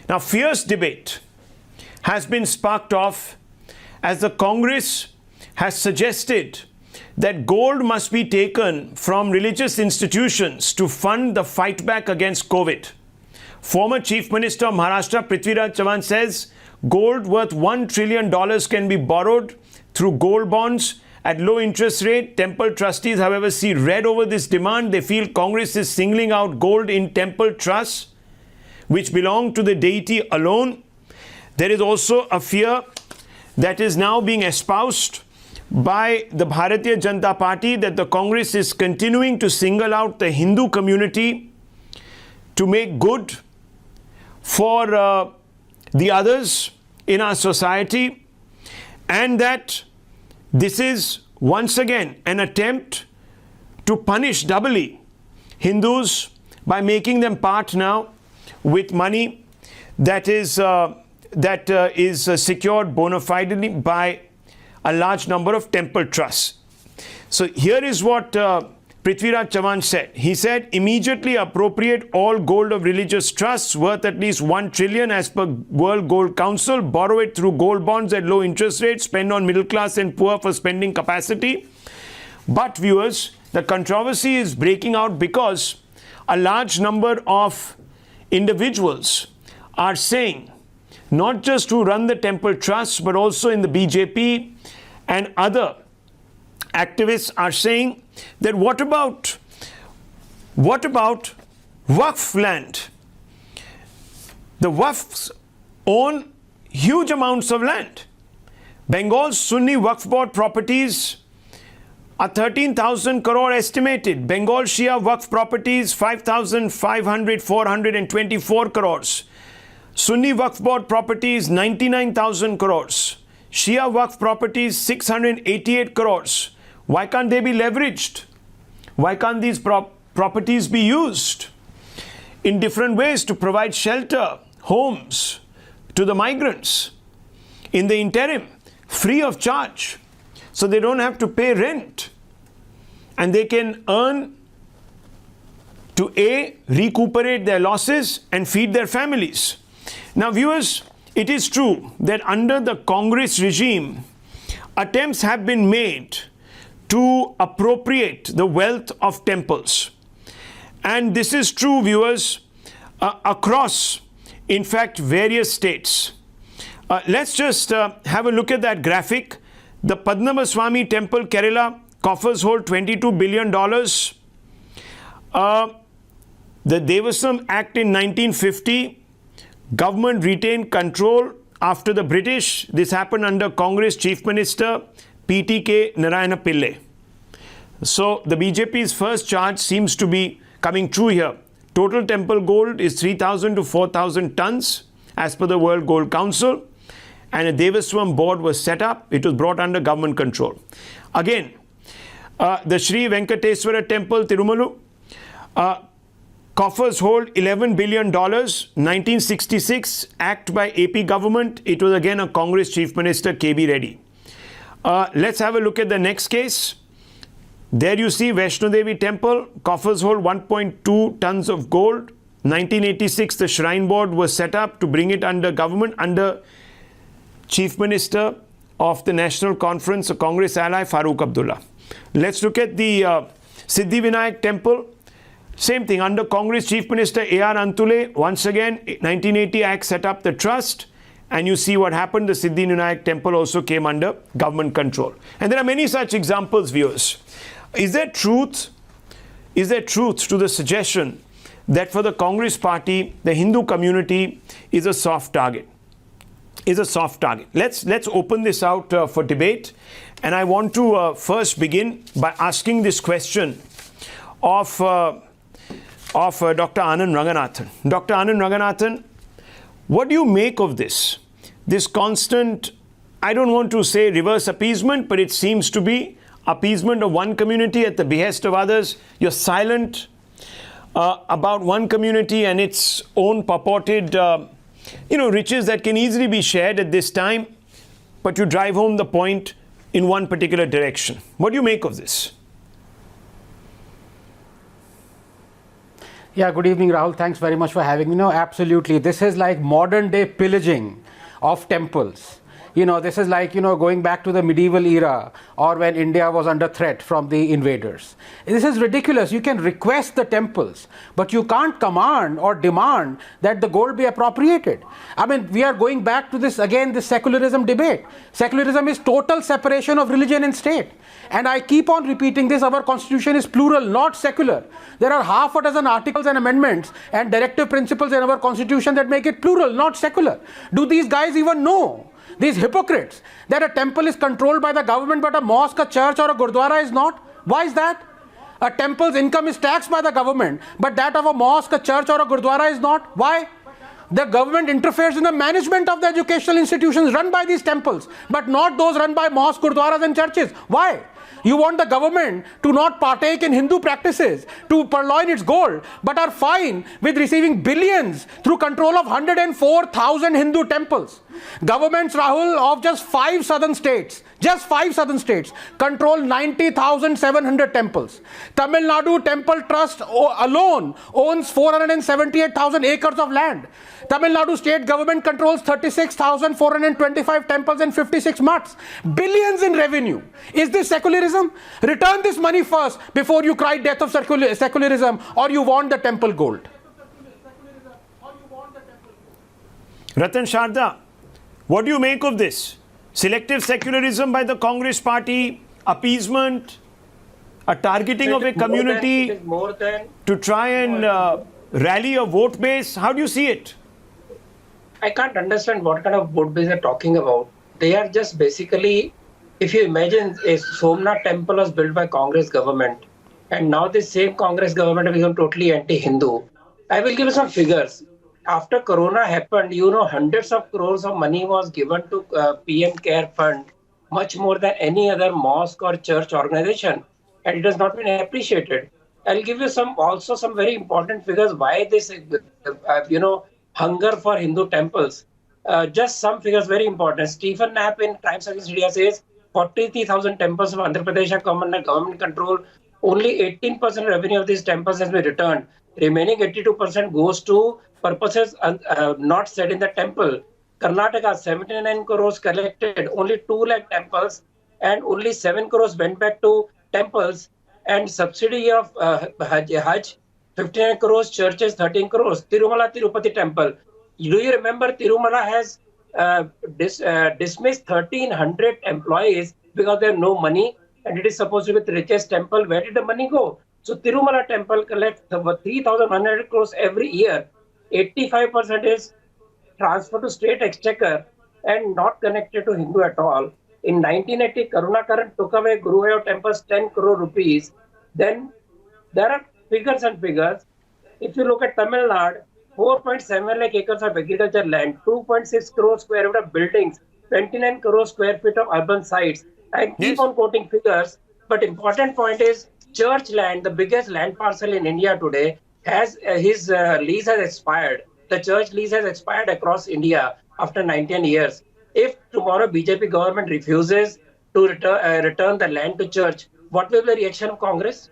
Now, fierce debate has been sparked off as the Congress has suggested that gold must be taken from religious institutions to fund the fight back against COVID. Former Chief Minister of Maharashtra, Prithviraj Chavan, says gold worth $1 trillion can be borrowed through gold bonds at low interest rate. Temple trustees, however, see red over this demand. They feel Congress is singling out gold in temple trusts, which belong to the deity alone. There is also a fear that is now being espoused by the Bharatiya Janata Party that the Congress is continuing to single out the Hindu community to make good for the others in our society, and that this is once again an attempt to punish doubly Hindus by making them part now with money that is secured bona fidely by a large number of temple trusts. So here is what Prithviraj Chavan said. He said, immediately appropriate all gold of religious trusts worth at least 1 trillion as per World Gold Council, borrow it through gold bonds at low interest rates, spend on middle class and poor for spending capacity. But viewers, the controversy is breaking out because a large number of individuals are saying, not just who run the temple trusts, but also in the BJP and other activists are saying that what about Waqf land? The Waqfs own huge amounts of land. Bengal's Sunni Waqf board properties are 13,000 crore estimated. Bengal Shia Waqf properties 5,424 crores. Sunni Waqf board properties 99,000 crores. Shia Waqf properties 688 crores. Why can't they be leveraged? Why can't these properties be used in different ways to provide shelter, homes to the migrants in the interim, free of charge, so they don't have to pay rent and they can earn to recuperate their losses and feed their families. Now, viewers, it is true that under the Congress regime, attempts have been made to appropriate the wealth of temples. And this is true, viewers, across, in fact, various states. Let's just have a look at that graphic. The Padmanabhaswamy Temple, Kerala, coffers hold $22 billion. The Devasam Act in 1950, government retained control after the British. This happened under Congress Chief Minister PTK Narayana Pillai. So the BJP's first charge seems to be coming true here. Total temple gold is 3,000 to 4,000 tons as per the World Gold Council, and a Devaswam board was set up. It was brought under government control. Again, the Sri Venkateswara Temple, Tirumalu, coffers hold $11 billion, 1966 act by AP government. It was again a Congress Chief Minister, KB Reddy. Let's have a look at the next case. There you see Vaishno Devi Temple, coffers hold 1.2 tons of gold. 1986, the Shrine Board was set up to bring it under government, under Chief Minister of the National Conference, a Congress ally, Farooq Abdullah. Let's look at the Siddhi Vinayak Temple. Same thing, under Congress Chief Minister A.R. Antule, once again, 1980 Act set up the trust, and you see what happened. The Siddhi Vinayak Temple also came under government control. And there are many such examples, viewers. Is there truth to the suggestion that for the Congress party, the Hindu community is a soft target? Let's open this out for debate. And I want to first begin by asking this question of Dr. Anand Ranganathan. Dr. Anand Ranganathan, what do you make of this constant, I don't want to say reverse appeasement, but it seems to be appeasement of one community at the behest of others? You're silent about one community and its own purported, riches that can easily be shared at this time, but you drive home the point in one particular direction. What do you make of this? Yeah, good evening, Rahul. Thanks very much for having me. No, absolutely. This is like modern day pillaging of temples. This is like, going back to the medieval era or when India was under threat from the invaders. This is ridiculous. You can request the temples, but you can't command or demand that the gold be appropriated. I mean, we are going back to this again, this secularism debate. Secularism is total separation of religion and state. And I keep on repeating this, our constitution is plural, not secular. There are half a dozen articles and amendments and directive principles in our constitution that make it plural, not secular. Do these guys even know, these hypocrites, that a temple is controlled by the government but a mosque, a church or a gurdwara is not? Why is that? A temple's income is taxed by the government, but that of a mosque, a church or a gurdwara is not? Why? The government interferes in the management of the educational institutions run by these temples, but not those run by mosques, gurdwaras and churches. Why? You want the government to not partake in Hindu practices, to purloin its gold, but are fine with receiving billions through control of 104,000 Hindu temples. Governments, Rahul, of just 5 southern states, control 90,700 temples. Tamil Nadu Temple Trust alone owns 478,000 acres of land. Tamil Nadu state government controls 36,425 temples and 56 mutts. Billions in revenue. Is this secularism? Return this money first before you cry death of secularism or you want the temple gold. Ratan Sharda, what do you make of this? Selective secularism by the Congress party, appeasement, a targeting of a community to try and rally a vote base? How do you see it? I can't understand what kind of vote base they're talking about. They are just basically, if you imagine a Somnath temple was built by Congress government, and now this same Congress government has become totally anti-Hindu. I will give you some figures. After Corona happened, hundreds of crores of money was given to PM Care Fund, much more than any other mosque or church organization, and it has not been appreciated. I'll give you some very important figures why this, hunger for Hindu temples. Just some figures very important. Stephen Knapp in Times of India says 43,000 temples of Andhra Pradesh are under government control. Only 18% revenue of these temples has been returned. Remaining 82% goes to purposes not set in the temple. Karnataka, 79 crores collected, only 2 lakh temples, and only 7 crores went back to temples. And subsidy of Hajj, 59 crores, churches 13 crores. Tirumala Tirupati temple. Do you remember Tirumala has dismissed 1,300 employees because they have no money, and it is supposed to be the richest temple. Where did the money go? So Tirumala temple collects 3,100 crores every year. 85% is transferred to state exchequer and not connected to Hindu at all. In 1980, Karunakaran took away Guruvayo temple's 10 crore rupees. Then there are figures and figures. If you look at Tamil Nadu, 4.7 lakh acres of agriculture land, 2.6 crore square feet of buildings, 29 crore square feet of urban sites. I keep on quoting figures, but important point is church land, the biggest land parcel in India today, has his lease has expired. The church lease has expired across India after 19 years. If tomorrow BJP government refuses to return the land to church, what will be the reaction of Congress?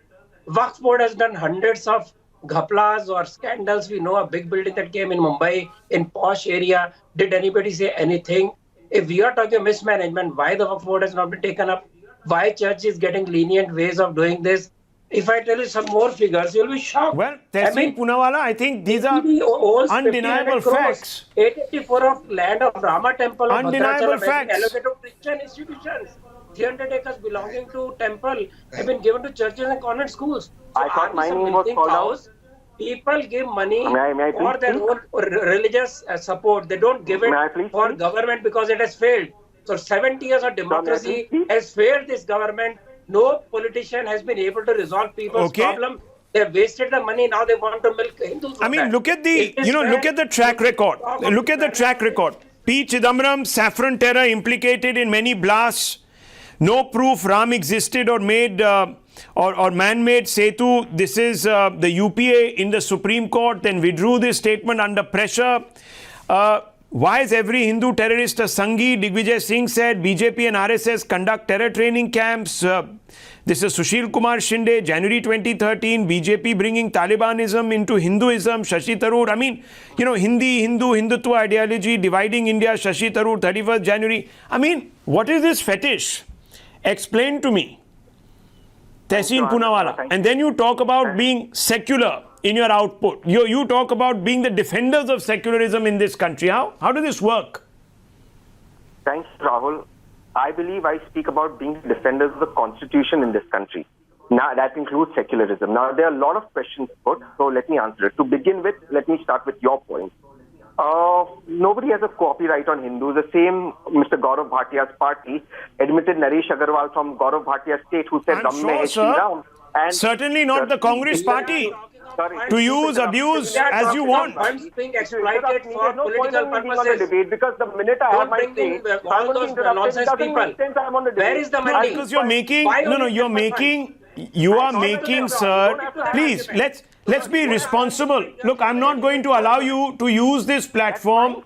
Waqf board has done hundreds of ghaplas or scandals. We know a big building that came in Mumbai, in posh area. Did anybody say anything? If we are talking mismanagement, why the Waqf board has not been taken up? Why church is getting lenient ways of doing this? If I tell you some more figures, you'll be shocked. Well, Tehsil Poonawalla, I think these are undeniable facts. 884 of land of Rama temple of Undeniable facts. Allocated to Christian institutions. 300 acres belonging to temple have been given to churches and convent schools. So I thought my name was called out. People give money May I for their own religious support. They don't give it for government because it has failed. So 70 years of democracy has failed this government. No politician has been able to resolve people's problem. They have wasted the money. Now they want to milk Hindus. I mean, look at the look at the track record. Look at the track record. P. Chidambaram, saffron terror implicated in many blasts. No proof Ram existed or made or man-made Setu. This is the UPA in the Supreme Court. Then withdrew this statement under pressure. Why is every Hindu terrorist a Sanghi? Digvijay Singh said BJP and RSS conduct terror training camps. This is Sushil Kumar Shinde, January 2013, BJP bringing Talibanism into Hinduism, Shashi Tharoor. I mean, you know, Hindutva ideology, dividing India, Shashi Tharoor, 31st January. I mean, what is this fetish? Explain to me. Tehseen Poonawalla. And then you talk about being secular in your output. You talk about being the defenders of secularism in this country. How does this work? Thanks, Rahul. I believe I speak about being defenders of the constitution in this country. Now, that includes secularism. Now, there are a lot of questions put, so let me answer it. To begin with, let me start with your point. Nobody has a copyright on Hindus. The same Mr. Gaurav Bhatia's party admitted Naresh Agarwal from Gaurav Bhatia's state who said I'm sure, sir. And certainly not the Congress party. To use, abuse as you want. Funds being exploited for political purposes. Debate because the minute I have my say, all those nonsense people. Where is the money? Because you're making, you are making, sir. Please, let's be responsible. Look, I'm not going to allow you to use this platform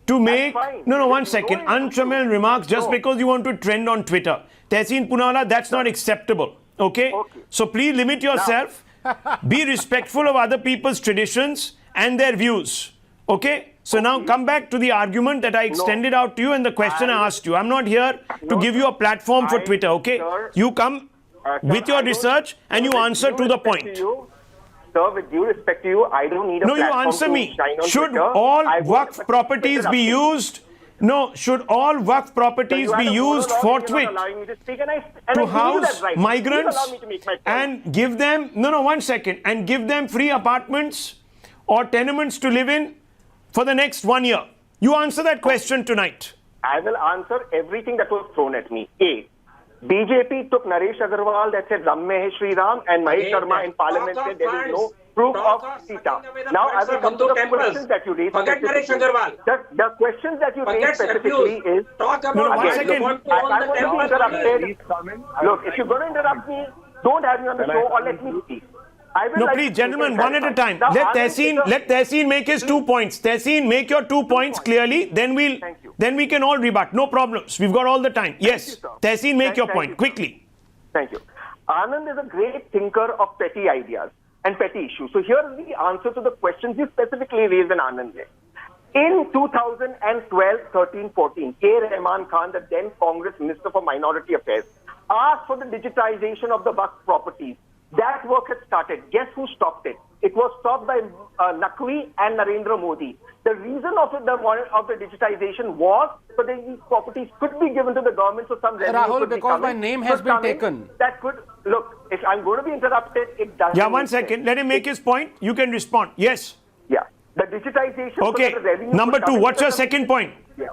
to make, one second, untrammeled remarks just because you want to trend on Twitter. Tehseen Poonawalla, that's not acceptable. Okay? So please limit yourself. Be respectful of other people's traditions and their views. Okay? So now come back to the argument that I extended out to you and the question I asked you. I'm not here to give you a platform for Twitter. Okay? You come with your research and you answer to the point. Sir, with due respect to you, I don't need a platform. No, you answer me. Should all Waqf properties be used? No, should all Waqf properties be used forthwith to house migrants and give them, and give them free apartments or tenements to live in for the next 1 year? You answer that question tonight. I will answer everything that was thrown at me. A, BJP took Naresh Agarwal that said Ram Mein Hai Shri Ram and Mahesh Sharma in Parliament said there is no proof of Sita. Now I will come to the questions that you raised. Forget Naresh Agarwal. The questions that you raised specifically is... Talk about one second. I won't be interrupted. Look, if you're going to interrupt me, don't have me on the show or let me speak. Please, gentlemen, one at a time. Let Tehseen make his 2 points. Tehseen, make your 2 points clearly. Then we can all rebut. No problems. We've got all the time. Yes, Tehseen, make your point quickly. Thank you. Anand is a great thinker of petty ideas and petty issues. So here is the answer to the questions you specifically raised in Anand. In 2012, 13, 14, A. Rahman Khan, the then Congress Minister for Minority Affairs, asked for the digitization of the Waqf properties. That work had started. Guess who stopped it? It was stopped by Naqvi and Narendra Modi. The reason of the digitization was so that these properties could be given to the government, so some revenue Rahul, could be because my name has been taken. That could, look, if I'm going to be interrupted, it doesn't. Yeah, 1 second. Let him make his point. You can respond. Yes. Yeah. The digitization. Okay. So that the revenue Number 2, what's your second point? Yeah.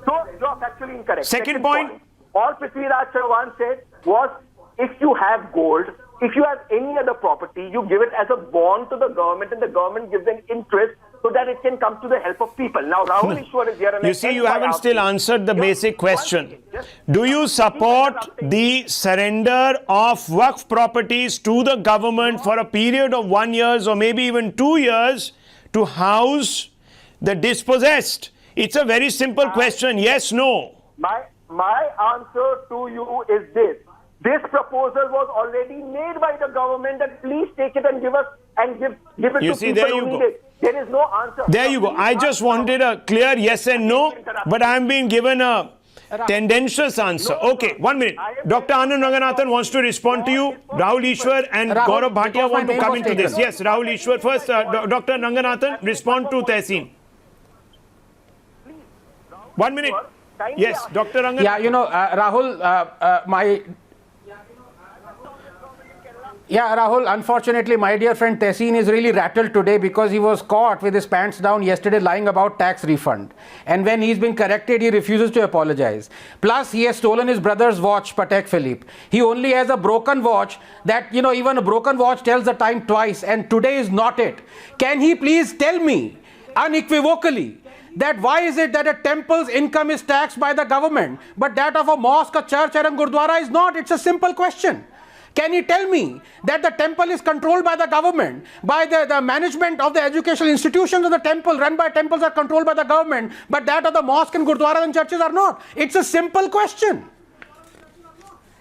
So you're factually incorrect. Second point. All Prithviraj Chavan said was, if you have gold, if you have any other property, you give it as a bond to the government and the government gives them interest so that it can come to the help of people. Now, Rahul Easwar is here. And you see, you haven't still answered the basic question. Do you support the surrender of Waqf properties to the government for a period of 1 year or maybe even 2 years to house the dispossessed? It's a very simple question. Yes, no. My answer to you is this. This proposal was already made by the government that please take it and give us and give it you to see, people there you who go. need it. There is no answer. There you go. I just wanted a clear yes and no, but I'm being given a tendentious answer. Okay, 1 minute. Dr. Anand Ranganathan wants to respond to you. Rahul Easwar and Gaurav Bhatia want to come into this. Yes, Rahul Easwar. First, Dr. Ranganathan, respond to Tehseen. 1 minute. Yes, Dr. Ranganathan. Yeah, Rahul, Rahul, unfortunately, my dear friend Tehseen is really rattled today because he was caught with his pants down yesterday lying about tax refund. And when he's been corrected, he refuses to apologize. Plus, he has stolen his brother's watch, Patek Philippe. He only has a broken watch that, even a broken watch tells the time twice, and today is not it. Can he please tell me unequivocally that why is it that a temple's income is taxed by the government, but that of a mosque, a church, or a gurdwara is not? It's a simple question. Can he tell me that the temple is controlled by the government, by the management of the educational institutions of the temple, run by temples are controlled by the government, but that of the mosque and gurdwaras and churches are not? It's a simple question.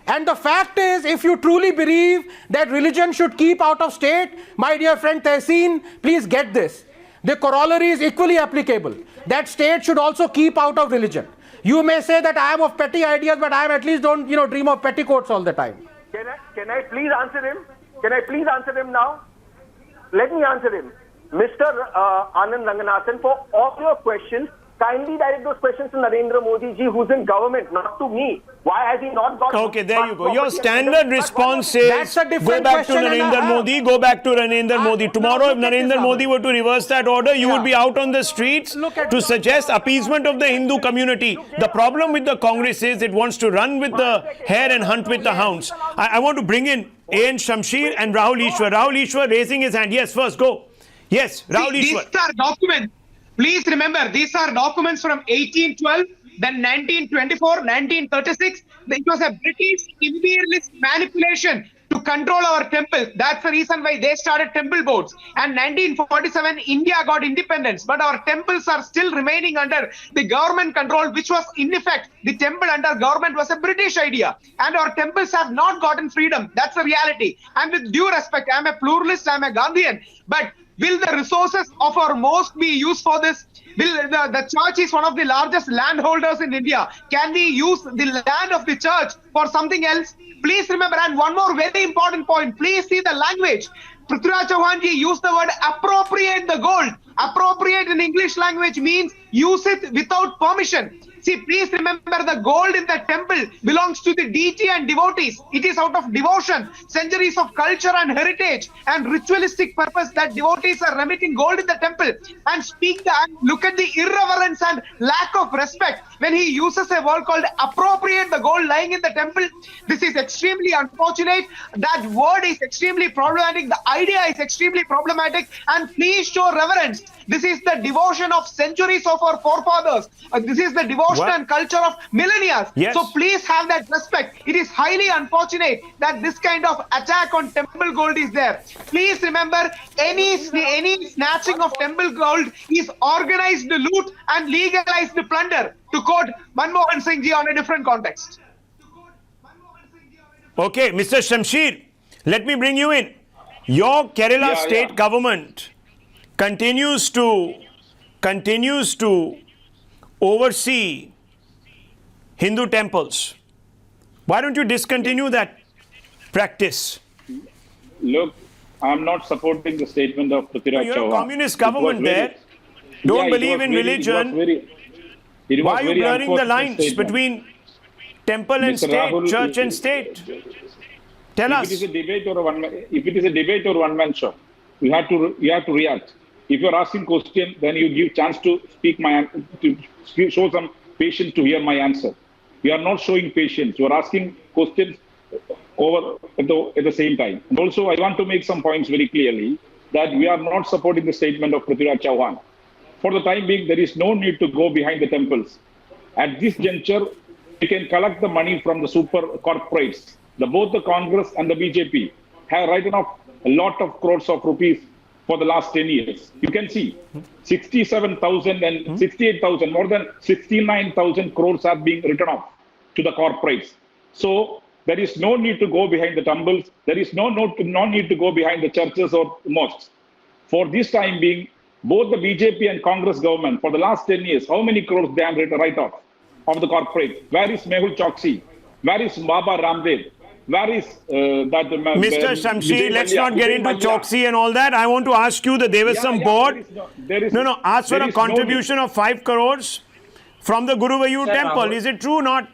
And the fact is, if you truly believe that religion should keep out of state, my dear friend Tehseen, please get this. The corollary is equally applicable, that state should also keep out of religion. You may say that I am of petty ideas, but I am at least don't dream of petticoats all the time. Can I please answer him? Can I please answer him now? Let me answer him. Mr. Anand Ranganathan, for all your questions, kindly direct those questions to Narendra Modi ji, who's in government, not to me. Why has he not got... Okay, there you go. Your standard response is, go back to Narendra Modi, go back to Narendra Modi. Tomorrow, if Narendra Modi were to reverse that order, you would be out on the streets to suggest appeasement of the Hindu community. The problem with the Congress is it wants to run with the hare and hunt with the hounds. I want to bring in A.N. Shamsher and Rahul Easwar. Rahul Easwar raising his hand. Yes, first, go. Yes, Rahul Easwar. These are documents. Please remember, these are documents from 1812, then 1924, 1936. It was a British imperialist manipulation to control our temples. That's the reason why they started temple boards. And 1947, India got independence, but our temples are still remaining under the government control, which was in effect, the temple under government was a British idea. And our temples have not gotten freedom. That's the reality. And with due respect, I'm a pluralist, I'm a Gandhian, but will the resources of our mosque be used for this? Will the church is one of the largest landholders in India. Can we use the land of the church for something else? Please remember, and one more very important point, please see the language. Prithviraj Chavan ji used the word appropriate the gold. Appropriate in English language means use it without permission. See, please remember, the gold in the temple belongs to the deity and devotees. It is out of devotion, centuries of culture and heritage and ritualistic purpose that devotees are remitting gold in the temple. And look at the irreverence and lack of respect when he uses a word called appropriate the gold lying in the temple. This is extremely unfortunate. That word is extremely problematic. The idea is extremely problematic. And please show reverence. This is the devotion of centuries of our forefathers. This is the devotion and culture of millennia. Yes. So please have that respect. It is highly unfortunate that this kind of attack on temple gold is there. Please remember, any snatching of temple gold is organized loot and legalized plunder, to quote Manmohan Singh ji on a different context. Okay, Mr. Shamsher, let me bring you in. Your Kerala state government continues to oversee Hindu temples. Why don't you discontinue that practice? Look, I'm not supporting the statement of Prithviraj Chavan. You're a communist government there. Don't believe in religion. Why are you blurring the lines between temple and state, church and state? Tell us. If it is a debate or one-man show, you have to react. If you're asking question, then you give chance to show some patience to hear my answer. You are not showing patience. You are asking questions over at the same time. And also, I want to make some points very clearly that we are not supporting the statement of Prithviraj Chavan. For the time being, there is no need to go behind the temples. At this juncture, we can collect the money from the super corporates. Both the Congress and the BJP have written off a lot of crores of rupees for the last 10 years. You can see 67,000 and 68,000, more than 69,000 crores are being written off to the corporates. So there is no need to go behind the temples. There is no need to go behind the churches or mosques. For this time being, both the BJP and Congress government, for the last 10 years, how many crores they have write off of the corporate? Where is Mehul Choksi? Where is Baba Ramdev? Where is Mr. Shamsher, let's not get into Choksi and all that. I want to ask you that there was some board. Ask for a contribution of 5 crores from the Guruvayur temple. Is it true or not?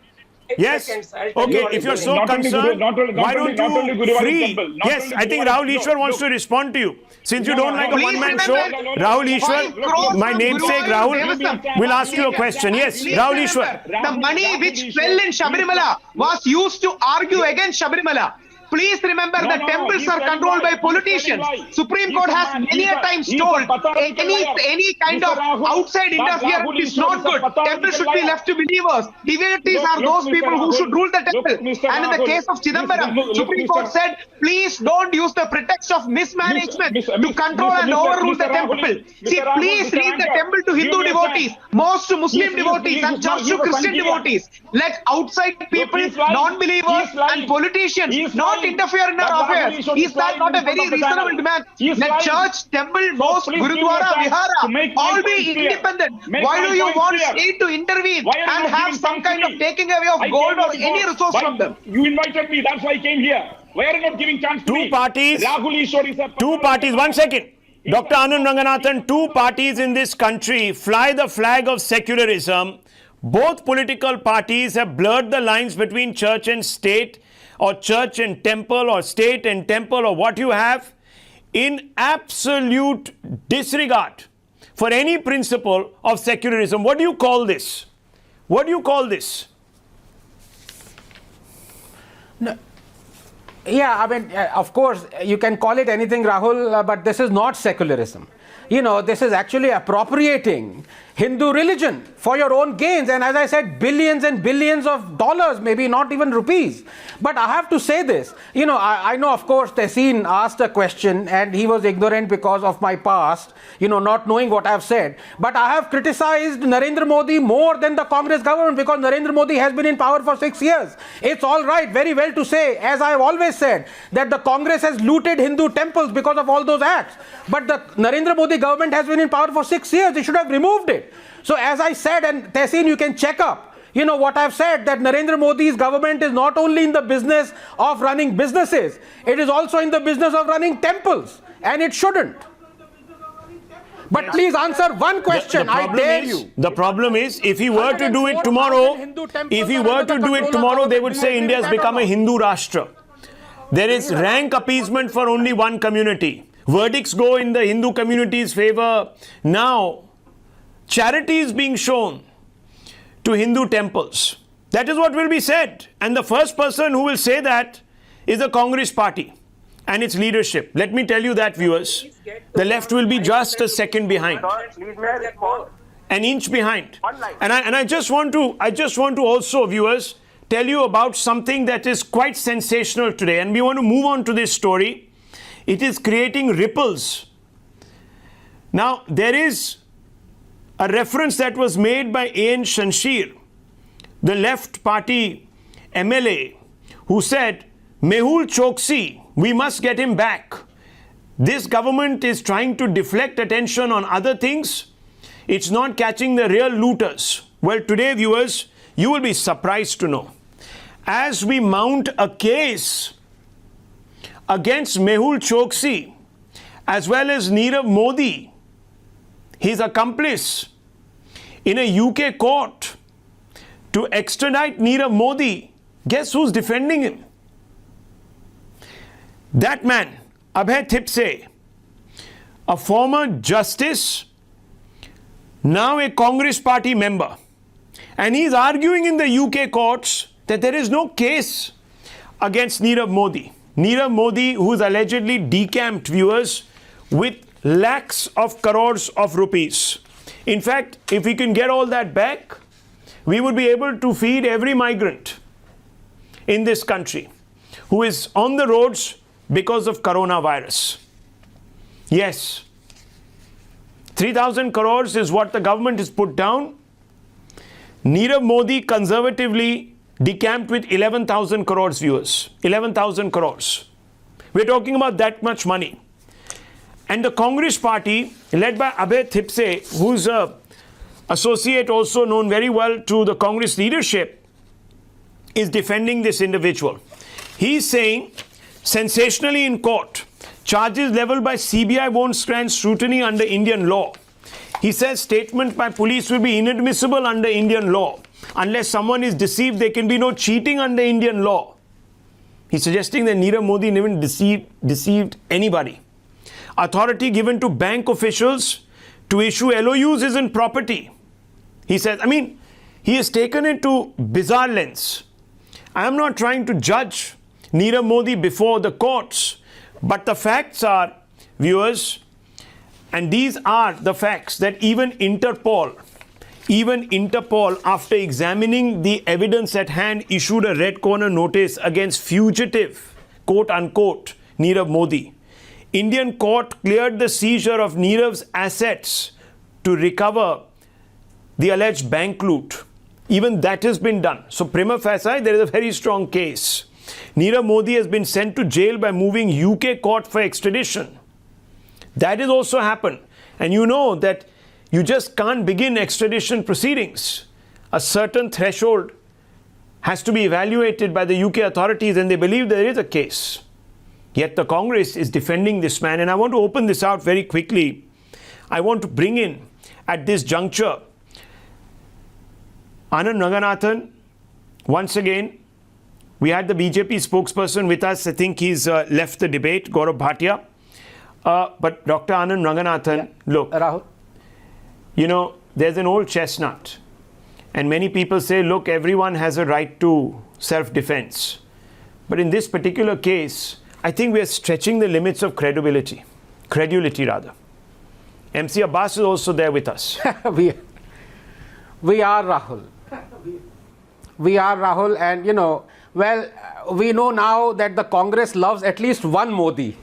Yes. Okay, if you're so concerned, why don't you free? Yes, I think Rahul Easwar wants to respond to you. Since you don't like a one-man show, Rahul Easwar, my namesake Rahul, will ask you a question. Yes, Rahul Easwar. The money which fell in Shabarimala was used to argue against Shabarimala. Please remember that temples are controlled by politicians. Supreme Court has many a times told any kind of outside interference is not good. Temples should be left to believers. Devotees are those people who should rule the temple. And in the case of Chidambaram, Supreme Court said, please don't use the pretext of mismanagement to control and overrule the temple. See, please leave the temple to Hindu devotees, most to Muslim devotees, and church to Christian devotees. Let outside people, non-believers and politicians not interfere in our affairs. Is that not a very reasonable demand? Let church, temple, mosque, gurudwara, vihara all be independent. Why do you want state to intervene and have some kind of taking away of gold or any resource from them? You invited me, that's why I came here. Why are you not giving chance to me? Two parties, Rahul Easwar is a... Two parties, 1 second. Dr. Anand Ranganathan, two parties in this country fly the flag of secularism. Both political parties have blurred the lines between church and state, or church and temple, or state and temple, or what you have, in absolute disregard for any principle of secularism. What do you call this? What do you call this? No. Yeah, I mean, of course, you can call it anything, Rahul, but this is not secularism. You know, this is actually appropriating Hindu religion for your own gains. And as I said, billions and billions of dollars, maybe not even rupees. But I have to say this, you know, I know, of course, Tehseen asked a question and he was ignorant because of my past, you know, not knowing what I've said. But I have criticized Narendra Modi more than the Congress government because Narendra Modi has been in power for 6 years. It's all right, very well to say, as I have always said, that the Congress has looted Hindu temples because of all those acts. But the Narendra Modi government has been in power for 6 years. They should have removed it. So as I said, and Tehseen, you can check up, you know, what I've said, that Narendra Modi's government is not only in the business of running businesses, it is also in the business of running temples, and it shouldn't. But please answer one question, I dare you. The problem is, if he were to do it tomorrow, they would say India has become a Hindu Rashtra. There is rank appeasement for only one community. Verdicts go in the Hindu community's favor. Now, charity is being shown to Hindu temples. That is what will be said. And the first person who will say that is the Congress party and its leadership. Let me tell you that, viewers. The left will be just a second behind. An inch behind. And I just want to also, viewers, tell you about something that is quite sensational today. And we want to move on to this story. It is creating ripples. Now, there is a reference that was made by A.N. Shamsher, the left party MLA, who said, Mehul Choksi, we must get him back. This government is trying to deflect attention on other things. It's not catching the real looters. Well, today, viewers, you will be surprised to know, as we mount a case against Mehul Choksi, as well as Nirav Modi, his accomplice, in a UK court to extradite Nirav Modi, guess who's defending him? That man, Abhay Thipse, a former justice, now a Congress party member. And he's arguing in the UK courts that there is no case against Nirav Modi. Nirav Modi, who's allegedly decamped, viewers, with lakhs of crores of rupees. In fact, if we can get all that back, we would be able to feed every migrant in this country who is on the roads because of coronavirus. Yes, 3,000 crores is what the government has put down. Nirav Modi conservatively decamped with 11,000 crores, viewers. 11,000 crores. We're talking about that much money. And the Congress party, led by Abhay Thipse, who's an associate also known very well to the Congress leadership, is defending this individual. He's saying, sensationally in court, charges leveled by CBI won't stand scrutiny under Indian law. He says statement by police will be inadmissible under Indian law. Unless someone is deceived, there can be no cheating under Indian law. He's suggesting that Nirav Modi never deceived anybody. Authority given to bank officials to issue LOUs isn't property. He says, I mean, he has taken it to bizarre lengths. I am not trying to judge Nirav Modi before the courts. But the facts are, viewers, and these are the facts, that even Interpol, after examining the evidence at hand, issued a red corner notice against fugitive, quote unquote, Nirav Modi. Indian court cleared the seizure of Nirav's assets to recover the alleged bank loot. Even that has been done. So prima facie, there is a very strong case. Nirav Modi has been sent to jail by moving UK court for extradition. That has also happened. And you know that you just can't begin extradition proceedings. A certain threshold has to be evaluated by the UK authorities, and they believe there is a case. Yet the Congress is defending this man. And I want to open this out very quickly. I want to bring in, at this juncture, Anand Ranganathan. Once again, we had the BJP spokesperson with us. I think he's left the debate, Gaurav Bhatia. But Dr. Anand Ranganathan, look, Rahul, you know, there's an old chestnut. And many people say, look, everyone has a right to self-defense. But in this particular case, I think we are stretching the limits of credulity rather. MC Abbas is also there with us. we are Rahul. We are Rahul, and you know, well, we know now that the Congress loves at least one Modi.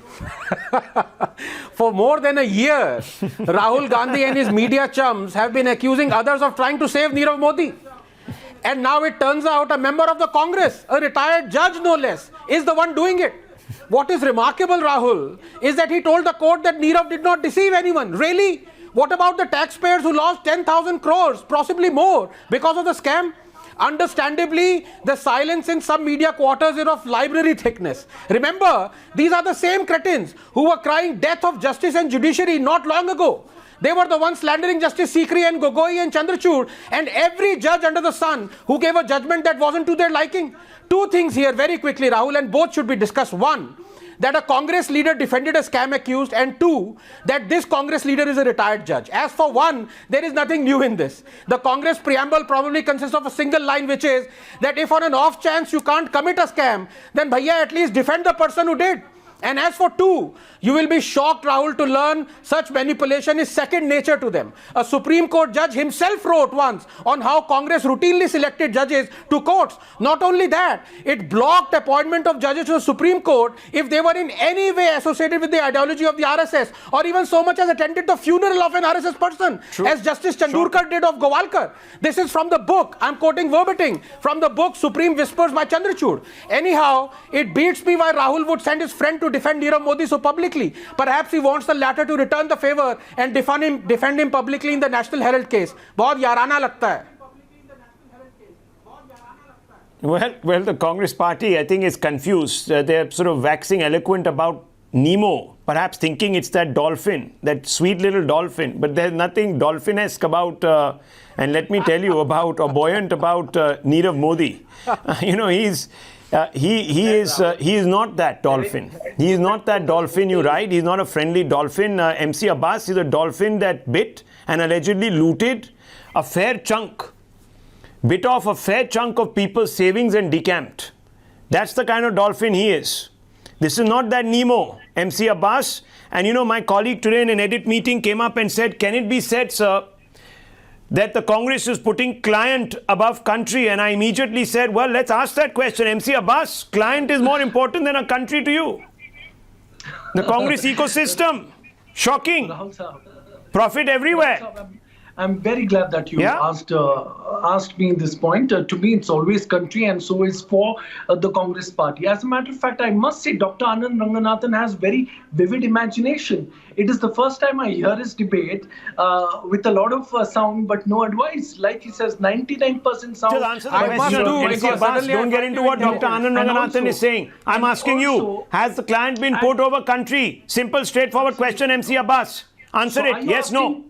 For more than a year, Rahul Gandhi and his media chums have been accusing others of trying to save Nirav Modi. And now it turns out a member of the Congress, a retired judge no less, is the one doing it. What is remarkable, Rahul, is that he told the court that Nirav did not deceive anyone. Really? What about the taxpayers who lost 10,000 crores, possibly more, because of the scam? Understandably, the silence in some media quarters is of library thickness. Remember, these are the same cretins who were crying death of justice and judiciary not long ago. They were the ones slandering Justice Sikri and Gogoi and Chandrachud and every judge under the sun who gave a judgment that wasn't to their liking. Two things here very quickly, Rahul, and both should be discussed. One, that a Congress leader defended a scam accused, and two, that this Congress leader is a retired judge. As for one, there is nothing new in this. The Congress preamble probably consists of a single line, which is that if on an off chance you can't commit a scam, then bhaiya, at least defend the person who did. And as for two, you will be shocked, Rahul, to learn such manipulation is second nature to them. A Supreme Court judge himself wrote once on how Congress routinely selected judges to courts. Not only that, it blocked appointment of judges to the Supreme Court if they were in any way associated with the ideology of the RSS, or even so much as attended the funeral of an RSS person, as Justice Chandorkar did of Gowalkar. This is from the book, I'm quoting verbatim, from the book Supreme Whispers by Chandrachud. Anyhow, it beats me why Rahul would send his friend to defend Nirav Modi so publicly. Perhaps he wants the latter to return the favor and defend him publicly in the National Herald case. बहुत याराना लगता है. Well, the Congress party, I think, is confused. They're sort of waxing eloquent about Nemo, perhaps thinking it's that dolphin, that sweet little dolphin. But there's nothing dolphinesque about, and let me tell you about, or buoyant about Nirav Modi. You know, he is not that dolphin. He is not that dolphin, you're right. He's not a friendly dolphin. MC Abbas is a dolphin that bit and allegedly looted a fair chunk, bit off a fair chunk of people's savings and decamped. That's the kind of dolphin he is. This is not that Nemo, MC Abbas. And you know, my colleague today in an edit meeting came up and said, can it be said, sir, that the Congress is putting client above country? And I immediately said, well, let's ask that question. MC Abbas, client is more important than a country to you. The Congress ecosystem, shocking. Profit everywhere. I'm very glad that you asked me this point. To me, it's always country, and so is for the Congress party. As a matter of fact, I must say Dr. Anand Ranganathan has very vivid imagination. It is the first time I hear his debate with a lot of sound, but no advice. Like he says, 99% sound. Just answer the question. Don't get into what Dr. Anand Ranganathan is saying. I'm asking you, has the client been put over country? Simple, straightforward question, MC Abbas. Answer it. Yes, no.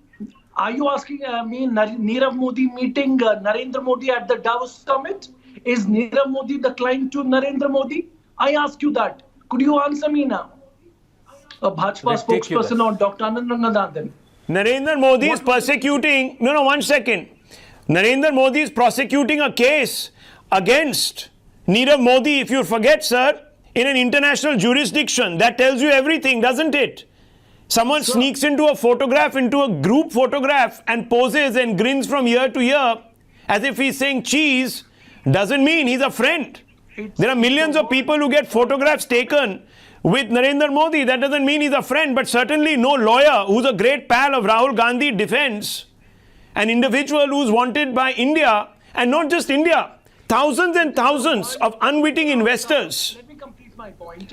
Are you asking me, Nirav Modi meeting Narendra Modi at the Davos summit? Is Nirav Modi the client to Narendra Modi? I ask you that. Could you answer me now? A Bhajpa spokesperson or Dr. Anand Ranganathan? Narendra Modi is persecuting... No, 1 second. Narendra Modi is prosecuting a case against Nirav Modi. If you forget, sir, in an international jurisdiction. That tells you everything, doesn't it? Someone sneaks into a photograph, into a group photograph, and poses and grins from ear to ear as if he's saying cheese, doesn't mean he's a friend. There are millions of people who get photographs taken with Narendra Modi. That doesn't mean he's a friend, but certainly no lawyer who's a great pal of Rahul Gandhi defends an individual who's wanted by India, and not just India, thousands and thousands of unwitting investors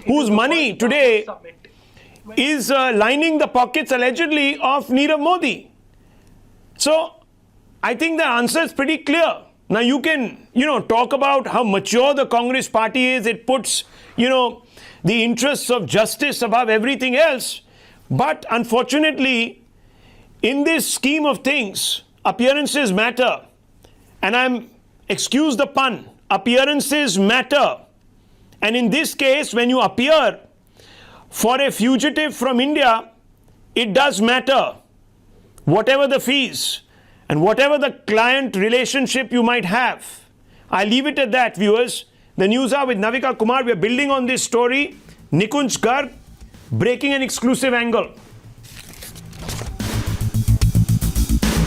whose money today is lining the pockets allegedly of Nirav Modi. So I think the answer is pretty clear. Now you can, talk about how mature the Congress party is. It puts, the interests of justice above everything else. But unfortunately, in this scheme of things, appearances matter. And excuse the pun, appearances matter. And in this case, when you appear for a fugitive from India, it does matter. Whatever the fees and whatever the client relationship you might have. I leave it at that, viewers. The News Hour with Navika Kumar. We are building on this story. Nikunj Garg breaking an exclusive angle.